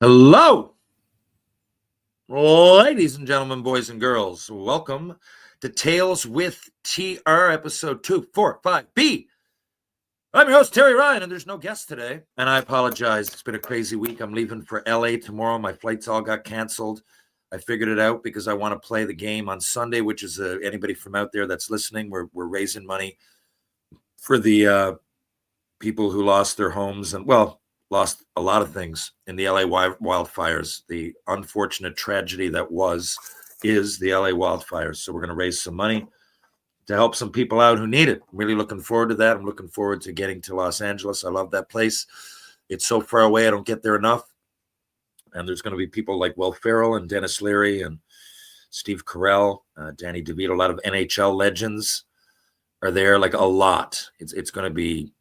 Hello, ladies and gentlemen, boys and girls. Welcome to Tales with TR, episode 245B. I'm your host, Terry Ryan, and there's no guest today. And I apologize. It's been a crazy week. I'm leaving for LA tomorrow. My flights all got canceled. I figured it out because I want to play the game on Sunday, which is anybody from out there that's listening. We're raising money for the people who lost their homes and, well, lost a lot of things in the LA wildfires. The unfortunate tragedy that is the LA wildfires. So we're going to raise some money to help some people out who need it. I'm really looking forward to that. I'm looking forward to getting to Los Angeles. I love that place. It's so far away. I don't get there enough. And there's going to be people like Will Ferrell and Dennis Leary and Steve Carell, Danny DeVito. A lot of NHL legends are there, like a lot. It's going to be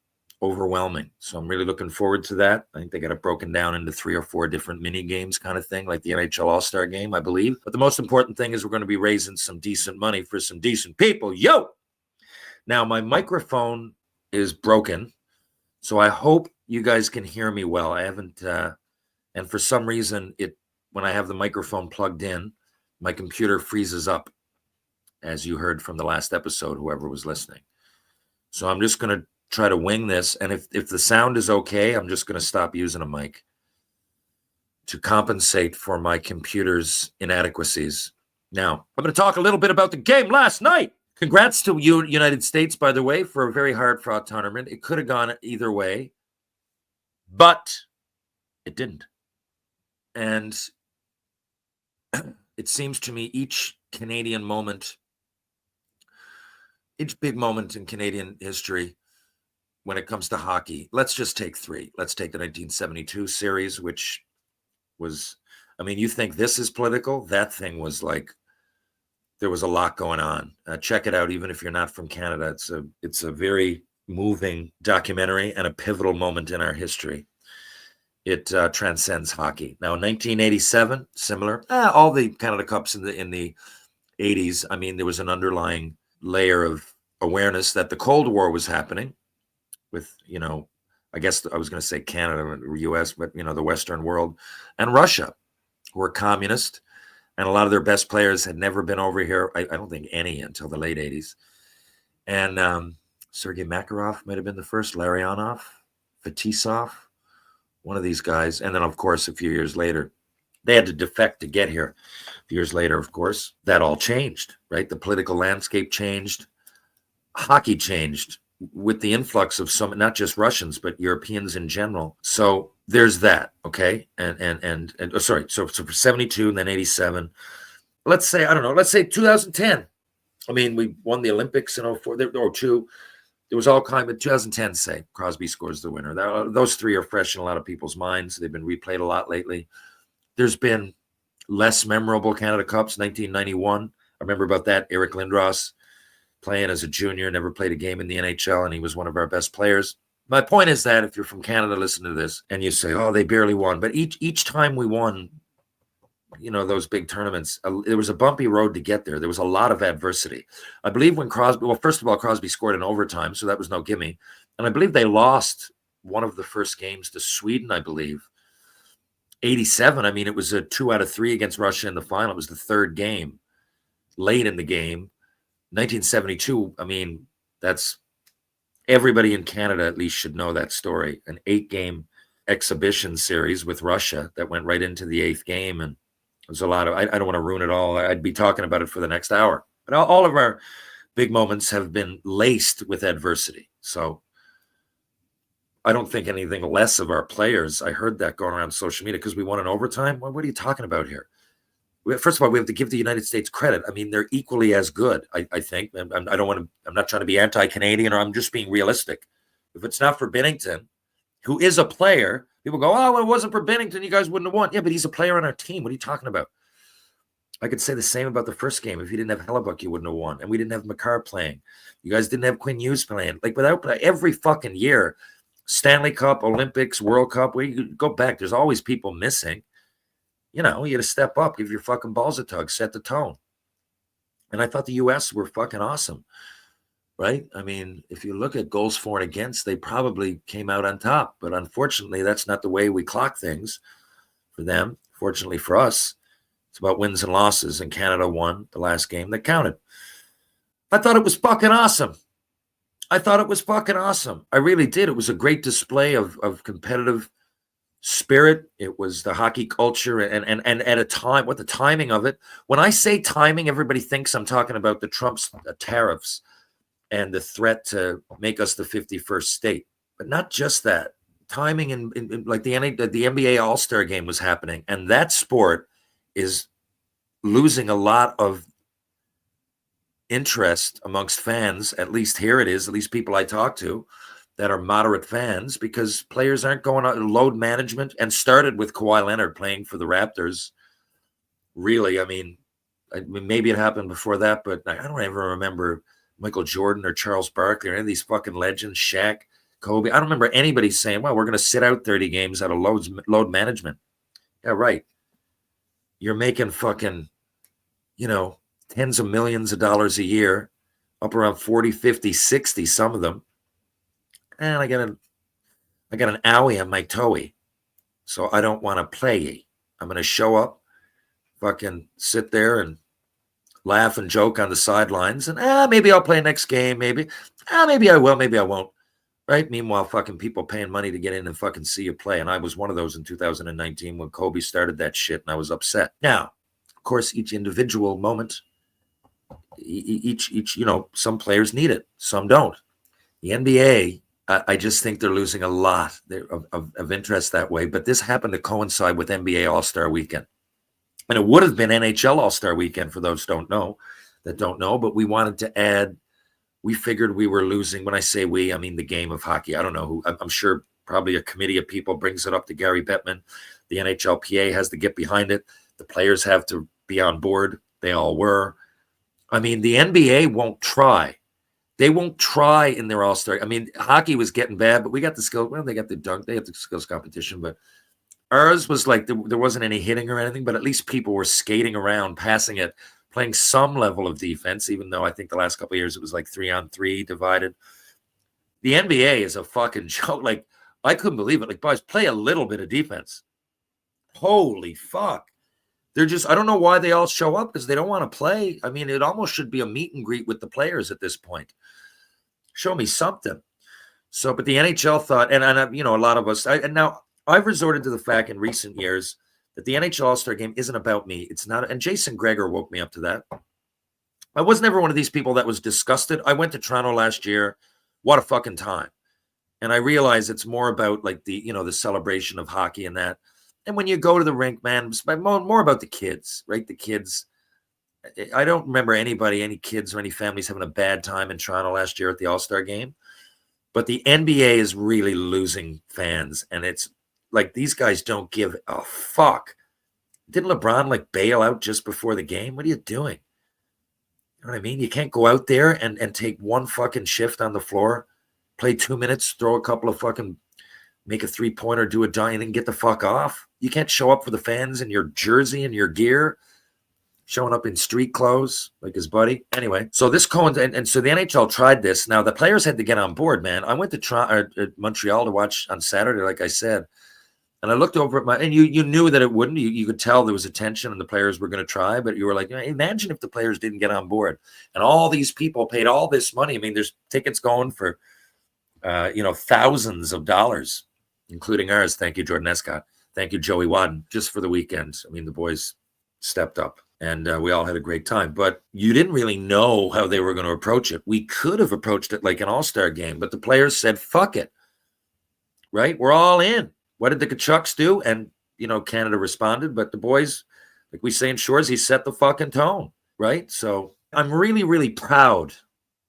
overwhelming. So I'm really looking forward to that. I think they got it broken down into 3 or 4 different mini games kind of thing, like the NHL All-Star game, I believe. But the most important thing is we're going to be raising some decent money for some decent people. Yo! Now, my microphone is broken, so I hope you guys can hear me well. I haven't, and for some reason, when I have the microphone plugged in, my computer freezes up, as you heard from the last episode, whoever was listening. So I'm just going to try to wing this, and if the sound is okay, I'm just going to stop using a mic to compensate for my computer's inadequacies. Now, I'm going to talk a little bit about the game last night. Congrats to you, United States, by the way, for a very hard-fought tournament. It could have gone either way, but it didn't. And it seems to me each Canadian moment, each big moment in Canadian history, when it comes to hockey, let's just take 3. Let's take the 1972 series, which was, I mean, you think this is political? That thing was like, there was a lot going on. Check it out, even if you're not from Canada. It's a very moving documentary and a pivotal moment in our history. It transcends hockey. Now, in 1987, similar. All the Canada Cups in the 80s, I mean, there was an underlying layer of awareness that the Cold War was happening with, I guess I was going to say Canada or US, but, the Western world, and Russia, who were communist, and a lot of their best players had never been over here. I don't think any until the late 80s. And Sergei Makarov might have been the first, Larionov, Fetisov, one of these guys. And then, of course, a few years later, they had to defect to get here. A few years later, of course, that all changed, right? The political landscape changed. Hockey changed with the influx of some, not just Russians, but Europeans in general. So there's that, okay? So for 72 and then 87, let's say, I don't know, let's say 2010. I mean, we won the Olympics in 04, or 02. There was all kind of, 2010, say, Crosby scores the winner. Those 3 are fresh in a lot of people's minds. They've been replayed a lot lately. There's been less memorable Canada Cups, 1991. I remember about that, Eric Lindros, playing as a junior, never played a game in the NHL, and he was one of our best players. My point is that if you're from Canada, listen to this, and you say, oh, they barely won. But each time we won, those big tournaments, there was a bumpy road to get there. There was a lot of adversity. I believe when Crosby, well, first of all, Crosby scored in overtime, so that was no gimme. And I believe they lost one of the first games to Sweden, I believe. 87, I mean, it was a 2 out of 3 against Russia in the final. It was the 3rd game, late in the game. 1972, I mean, that's everybody in Canada at least should know that story. An 8-game exhibition series with Russia that went right into the 8th game. And it was a lot of, I don't want to ruin it all. I'd be talking about it for the next hour. But all of our big moments have been laced with adversity. So I don't think anything less of our players. I heard that going around social media because we won in overtime. What are you talking about here? First of all, we have to give the United States credit. I mean, they're equally as good, I think. I'm not trying to be anti-Canadian, or I'm just being realistic. If it's not for Binnington, who is a player, people go, oh, well, it wasn't for Binnington, you guys wouldn't have won. Yeah, but he's a player on our team. What are you talking about? I could say the same about the first game. If you didn't have Hellebuck, you wouldn't have won. And we didn't have Makar playing. You guys didn't have Quinn Hughes playing. Like, without every fucking year, Stanley Cup, Olympics, World Cup, where you go back, there's always people missing. You got to step up, give your fucking balls a tug, set the tone. And I thought the U.S. were fucking awesome, right? I mean, if you look at goals for and against, they probably came out on top. But unfortunately, that's not the way we clock things. for them. Fortunately for us, it's about wins and losses, and Canada won the last game that counted. I thought it was fucking awesome. I really did. It was a great display of competitive spirit. It was the hockey culture, and at a time, what the timing of it. When I say timing, everybody thinks I'm talking about the Trump's tariffs and the threat to make us the 51st state. But not just that. Timing in like the NBA All-Star game was happening, and that sport is losing a lot of interest amongst fans. At least here it is, at least people I talk to that are moderate fans, because players aren't going on load management, and started with Kawhi Leonard playing for the Raptors. Really, I mean, maybe it happened before that, but I don't ever remember Michael Jordan or Charles Barkley or any of these fucking legends, Shaq, Kobe. I don't remember anybody saying, well, we're going to sit out 30 games out of load management. Yeah, right. You're making fucking, tens of millions of dollars a year, up around 40, 50, 60, some of them. And I got an owie on my toey, so I don't want to play. I'm going to show up, fucking sit there and laugh and joke on the sidelines, and maybe I'll play next game, maybe I will, maybe I won't, right? Meanwhile, fucking people paying money to get in and fucking see you play, and I was one of those in 2019 when Kobe started that shit, and I was upset. Now, of course, each individual moment, each some players need it, some don't. The NBA, I just think they're losing a lot of interest that way, but this happened to coincide with NBA All-Star Weekend. And it would have been NHL All-Star Weekend for those that don't know, but we wanted to add, we figured we were losing. When I say we, I mean the game of hockey. I don't know who, I'm sure probably a committee of people brings it up to Gary Bettman. The NHLPA has to get behind it. The players have to be on board. They all were. I mean, the NBA won't try. They won't try in their All-Star. I mean, hockey was getting bad, but we got the skill. Well, they got the dunk. They have the skills competition, but ours was like there wasn't any hitting or anything, but at least people were skating around, passing it, playing some level of defense, even though I think the last couple of years it was like 3-on-3 divided. The NBA is a fucking joke. Like, I couldn't believe it. Like, boys, play a little bit of defense. Holy fuck. They're just, I don't know why they all show up, because they don't want to play. I mean, it almost should be a meet and greet with the players at this point. Show me something. So, but the NHL thought, and a lot of us, and now I've resorted to the fact in recent years that the NHL All-Star Game isn't about me. It's not, and Jason Gregor woke me up to that. I was never one of these people that was disgusted. I went to Toronto last year. What a fucking time. And I realize it's more about like the celebration of hockey and that. And when you go to the rink, man, it's more about the kids, right? The kids. I don't remember any kids or any families having a bad time in Toronto last year at the All-Star Game. But the NBA is really losing fans, and it's like these guys don't give a fuck. Didn't LeBron like bail out just before the game? What are you doing? You know what I mean? You can't go out there and take one fucking shift on the floor, play 2 minutes, throw a couple of fucking, make a 3-pointer, do a dunk, and get the fuck off. You can't show up for the fans in your jersey and your gear, showing up in street clothes like his buddy. Anyway, so this and so the NHL tried this. Now the players had to get on board, man. I went to Montreal to watch on Saturday, like I said, and I looked over at and you knew that it wouldn't. You could tell there was a tension and the players were going to try, but you were like, imagine if the players didn't get on board and all these people paid all this money. I mean, there's tickets going for, thousands of dollars, including ours. Thank you, Jordan Escott. Thank you, Joey Wadden, just for the weekend. I mean, the boys stepped up. And we all had a great time. But you didn't really know how they were going to approach it. We could have approached it like an all-star game, but the players said, fuck it. Right? We're all in. What did the Kachucks do? And, Canada responded. But the boys, like we say in Shoresy, set the fucking tone. Right? So I'm really, really proud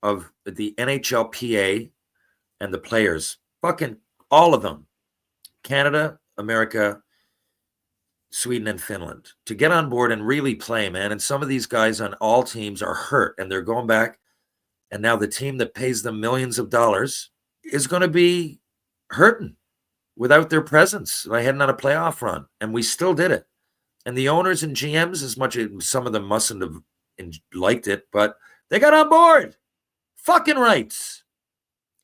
of the NHLPA and the players. Fucking all of them. Canada, America, Sweden and Finland, to get on board and really play, man. And some of these guys on all teams are hurt and they're going back. And now the team that pays them millions of dollars is going to be hurting without their presence. They heading on a playoff run, and we still did it. And the owners and GMs, as much as some of them mustn't have liked it, but they got on board. Fucking rights.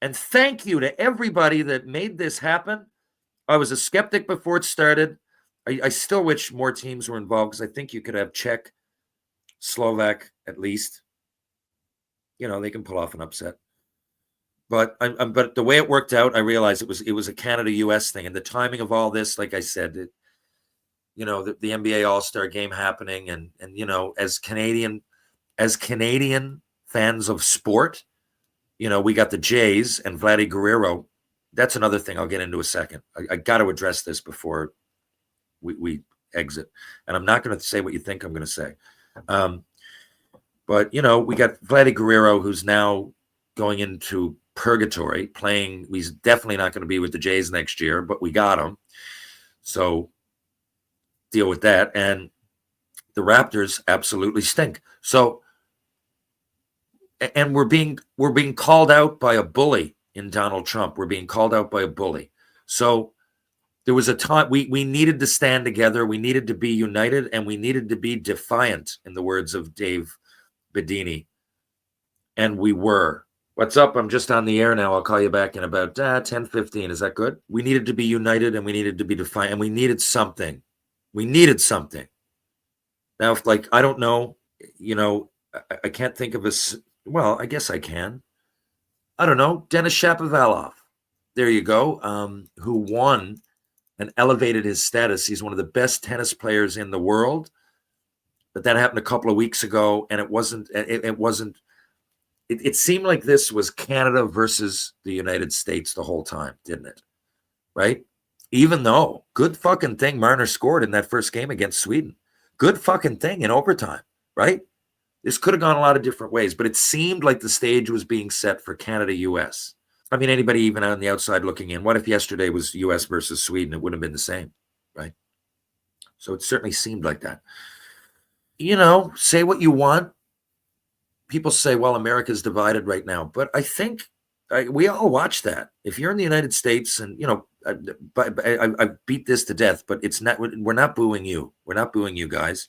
And thank you to everybody that made this happen. I was a skeptic before it started. I still wish more teams were involved because I think you could have Czech, Slovak at least. They can pull off an upset. But but the way it worked out, I realized it was a Canada US thing, and the timing of all this, like I said, the NBA All Star Game happening, and as Canadian fans of sport, we got the Jays and Vladdy Guerrero. That's another thing I'll get into a second. I got to address this before we exit, and I'm not going to say what you think I'm going to say. But we got Vladdy Guerrero, who's now going into purgatory, playing. He's definitely not going to be with the Jays next year, but we got him, so deal with that. And the Raptors absolutely stink. So, and we're being called out by a bully in Donald Trump. We're being called out by a bully. So there was a time we needed to stand together. We needed to be united, and we needed to be defiant, in the words of Dave Bedini. And we were. What's up? I'm just on the air now. I'll call you back in about 10:15. Is that good? We needed to be united, and we needed to be defiant, and we needed something. We needed something. Now, if, I don't know, I can't think of well, I guess I can. I don't know. Denis Shapovalov. There you go. Who won and elevated his status. He's one of the best tennis players in the world. But that happened a couple of weeks ago, and it wasn't. It seemed like this was Canada versus the United States the whole time, didn't it? Right? Even though, good fucking thing Marner scored in that first game against Sweden. Good fucking thing in overtime, right? This could have gone a lot of different ways, but it seemed like the stage was being set for Canada-US. I mean, anybody even on the outside looking in, what if yesterday was US versus Sweden? It would have been the same, right? So it certainly seemed like that. Say what you want. People say, well, America's divided right now. But I think we all watch that. If you're in the United States, and, I beat this to death, but we're not booing you. We're not booing you guys.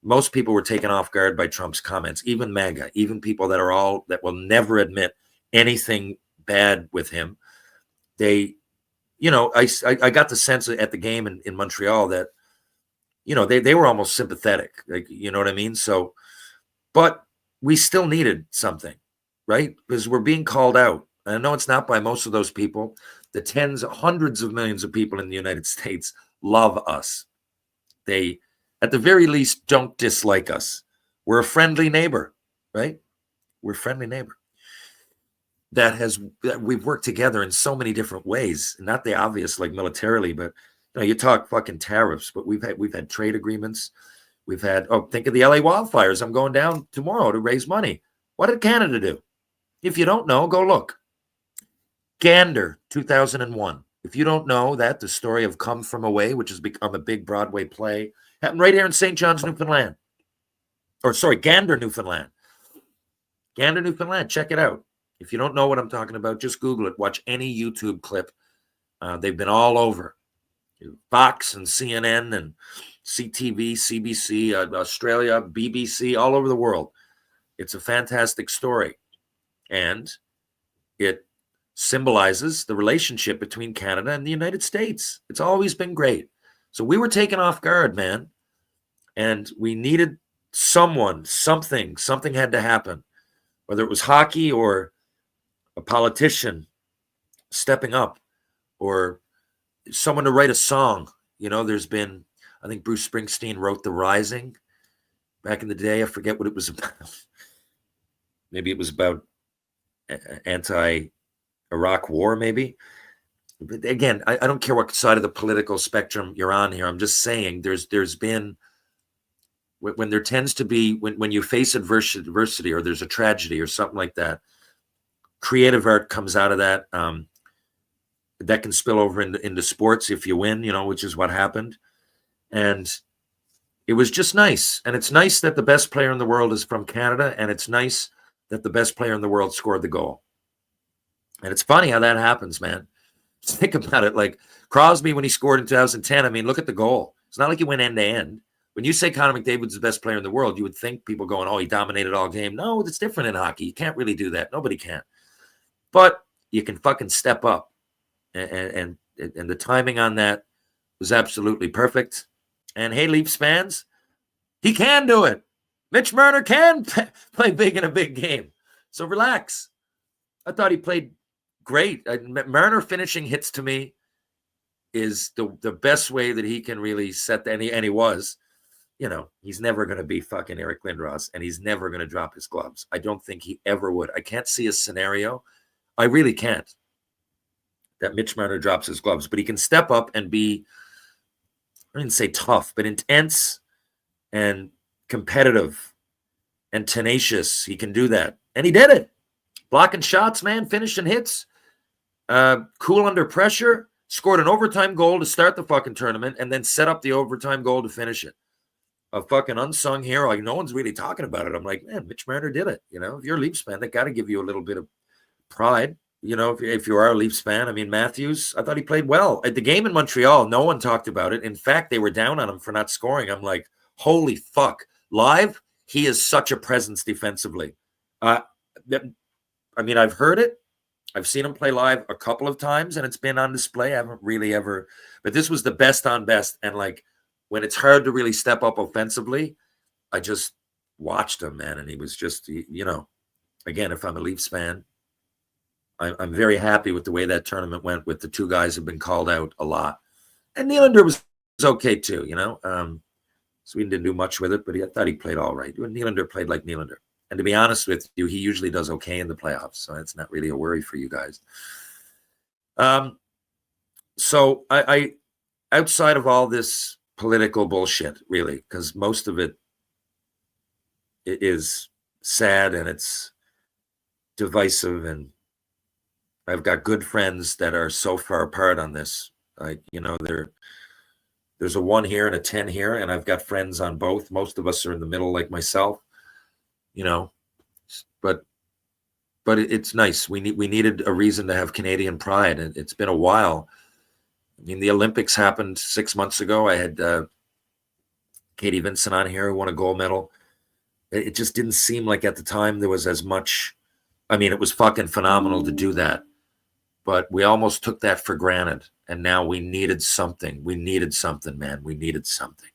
Most people were taken off guard by Trump's comments, even MAGA, even people that will never admit anything bad with him. They, I got the sense at the game in Montreal that, they were almost sympathetic. You know what I mean? So, but we still needed something, right? Because we're being called out. I know it's not by most of those people. The hundreds of millions of people in the United States love us. They, at the very least, don't dislike us. We're a friendly neighbor, right? We're a friendly neighbor. That we've worked together in so many different ways. Not the obvious, like militarily, but you talk fucking tariffs, but we've had trade agreements. We've had, think of the LA wildfires. I'm going down tomorrow to raise money. What did Canada do? If you don't know, go look. Gander, 2001. If you don't know that, the story of Come From Away, which has become a big Broadway play, happened right here in St. John's, Newfoundland. Gander, Newfoundland. Gander, Newfoundland. Check it out. If you don't know what I'm talking about, just Google it. Watch any YouTube clip. They've been all over. Fox and CNN and CTV, CBC, Australia, BBC, all over the world. It's a fantastic story. And it symbolizes the relationship between Canada and the United States. It's always been great. So we were taken off guard, man. And we needed something had to happen. Whether it was hockey or a politician stepping up or someone to write a song. There's been, I think Bruce Springsteen wrote The Rising back in the day. I forget what it was about. Maybe it was about anti-Iraq war, maybe. But again, I don't care what side of the political spectrum you're on here. I'm just saying there's been, when there tends to be, when you face adversity or there's a tragedy or something like that, creative art comes out of that. That can spill over into sports if you win, which is what happened. And it was just nice. And it's nice that the best player in the world is from Canada. And it's nice that the best player in the world scored the goal. And it's funny how that happens, man. Think about it. Like Crosby, when he scored in 2010, I mean, look at the goal. It's not like he went end to end. When you say Connor McDavid's the best player in the world, you would think people going, oh, he dominated all game. No, it's different in hockey. You can't really do that. Nobody can. But you can fucking step up. And the timing on that was absolutely perfect. And hey, Leafs fans, he can do it. Mitch Marner can play big in a big game. So relax. I thought he played great. Marner finishing hits to me is the best way that he can really set the, and he was. He's never going to be fucking Eric Lindros, and he's never going to drop his gloves. I don't think he ever would. I can't see a scenario. I really can't. That Mitch Marner drops his gloves, but he can step up and be, I didn't say tough, but intense and competitive and tenacious. He can do that. And he did it. Blocking shots, man, finishing hits, cool under pressure, scored an overtime goal to start the fucking tournament, and then set up the overtime goal to finish it. A fucking unsung hero. Like, no one's really talking about it. I'm like, man, Mitch Marner did it. If you're a Leafs fan, they got to give you a little bit of pride. If you are a Leafs fan, I mean, Matthews, I thought he played well. At the game in Montreal, no one talked about it. In fact, they were down on him for not scoring. I'm like, holy fuck. Live, he is such a presence defensively. I mean, I've heard it. I've seen him play live a couple of times, and it's been on display. I haven't really ever, but this was the best on best. And like, when it's hard to really step up offensively, I just watched him, man. And he was just, again, if I'm a Leafs fan, I'm very happy with the way that tournament went with the two guys who've been called out a lot. And Nylander was okay too, Sweden didn't do much with it, but I thought he played all right. Nylander played like Nylander. And to be honest with you, he usually does okay in the playoffs. So it's not really a worry for you guys. So I outside of all this political bullshit, really, because most of it is sad and it's divisive, and I've got good friends that are so far apart on this. There's a 1 here and a 10 here, and I've got friends on both. Most of us are in the middle, like myself, but it's nice. We needed a reason to have Canadian pride, and it's been a while. I mean, the Olympics happened 6 months ago. I had Katie Vincent on here who won a gold medal. It just didn't seem like at the time there was as much. I mean, it was fucking phenomenal to do that, but we almost took that for granted. And now we needed something. We needed something, man. We needed something.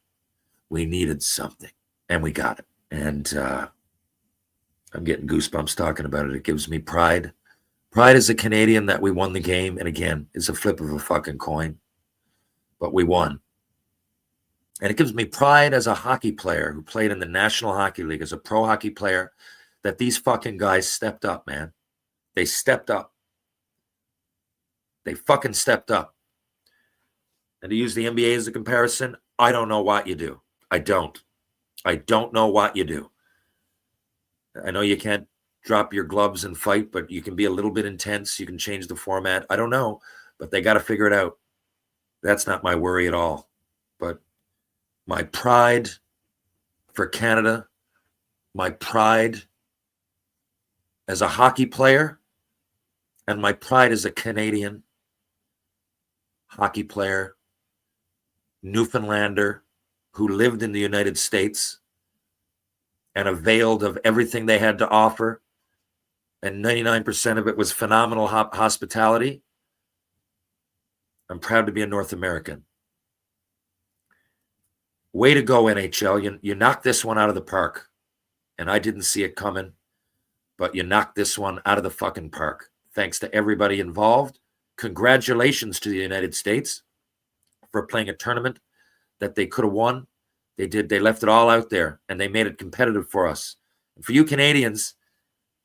We needed something, and we got it. And I'm getting goosebumps talking about it. It gives me pride. Pride as a Canadian that we won the game. And again, it's a flip of a fucking coin, but we won. And it gives me pride as a hockey player who played in the National Hockey League, as a pro hockey player, that these fucking guys stepped up, man. They stepped up. They fucking stepped up. And to use the NBA as a comparison, I don't know what you do. I don't know what you do. I know you can't drop your gloves and fight, but you can be a little bit intense. You can change the format. I don't know, but they got to figure it out. That's not my worry at all. But my pride for Canada, my pride as a hockey player, and my pride as a Canadian hockey player, Newfoundlander, who lived in the United States and availed of everything they had to offer, and 99% of it was phenomenal hospitality. I'm proud to be a North American. Way to go, NHL. You knocked this one out of the park, and I didn't see it coming, but you knocked this one out of the fucking park. Thanks to everybody involved. Congratulations to the United States for playing a tournament that they could have won. They did. They left it all out there, and they made it competitive for us. And for you Canadians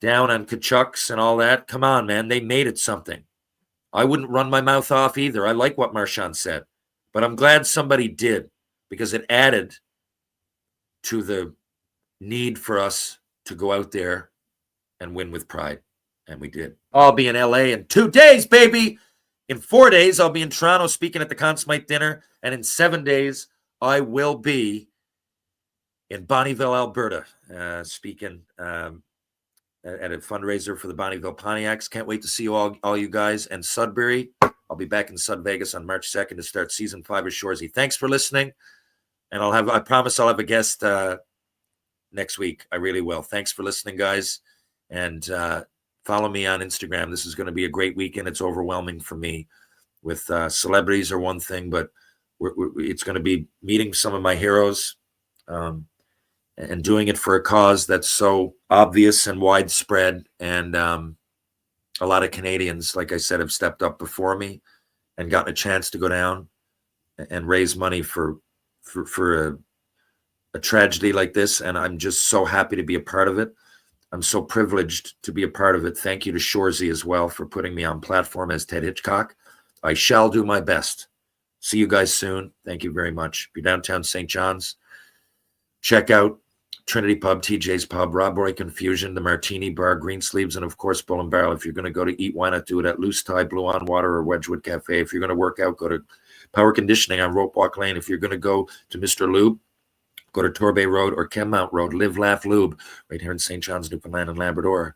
down on Kachucks and all that, come on, man. They made it something. I wouldn't run my mouth off either. I like what Marchand said, but I'm glad somebody did, because it added to the need for us to go out there and win with pride. And we did. I'll be in LA in 2 days, baby. In 4 days, I'll be in Toronto speaking at the Conn Smythe dinner. And in 7 days, I will be in Bonnyville, Alberta, speaking at a fundraiser for the Bonnyville Pontiacs. Can't wait to see you all you guys. And Sudbury, I'll be back in Sud Vegas on March 2nd to start season 5 of Shoresy. Thanks for listening. And I promise I'll have a guest next week. I really will. Thanks for listening, guys. And follow me on Instagram. This is going to be a great weekend. It's overwhelming for me with celebrities are one thing, but It's going to be meeting some of my heroes, and doing it for a cause that's so obvious and widespread. And a lot of Canadians, like I said, have stepped up before me and gotten a chance to go down and raise money for a tragedy like this. And I'm just so happy to be a part of it. I'm so privileged to be a part of it. Thank you to Shoresy as well for putting me on platform as Ted Hitchcock. I shall do my best. See you guys soon. Thank you very much. If you're downtown St. John's, check out Trinity Pub, TJ's Pub, Rob Roy Confusion, the Martini Bar, Greensleeves, and of course Bull and Barrel. If you're going to go to eat, why not do it at Loose Tie, Blue on Water, or Wedgwood Cafe? If you're going to work out, go to Power Conditioning on Rope Walk Lane. If you're going to go to Mr. Lube, go to Torbay Road or Kenmount Road. Live, Laugh, Lube, right here in St. John's, Newfoundland and Labrador.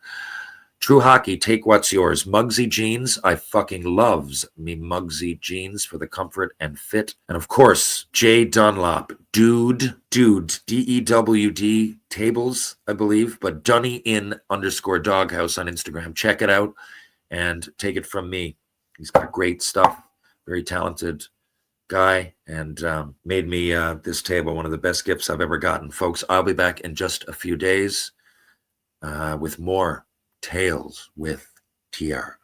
True Hockey, take what's yours. Mugsy Jeans, I fucking loves me Mugsy Jeans for the comfort and fit. And of course, Jay Dunlop, Dude, D-E-W-D, tables, I believe, but Dunny_Doghouse on Instagram. Check it out and take it from me. He's got great stuff, very talented guy, and made me this table one of the best gifts I've ever gotten. Folks, I'll be back in just a few days with more Tales with TR.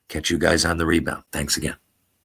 Catch you guys on the rebound. Thanks again.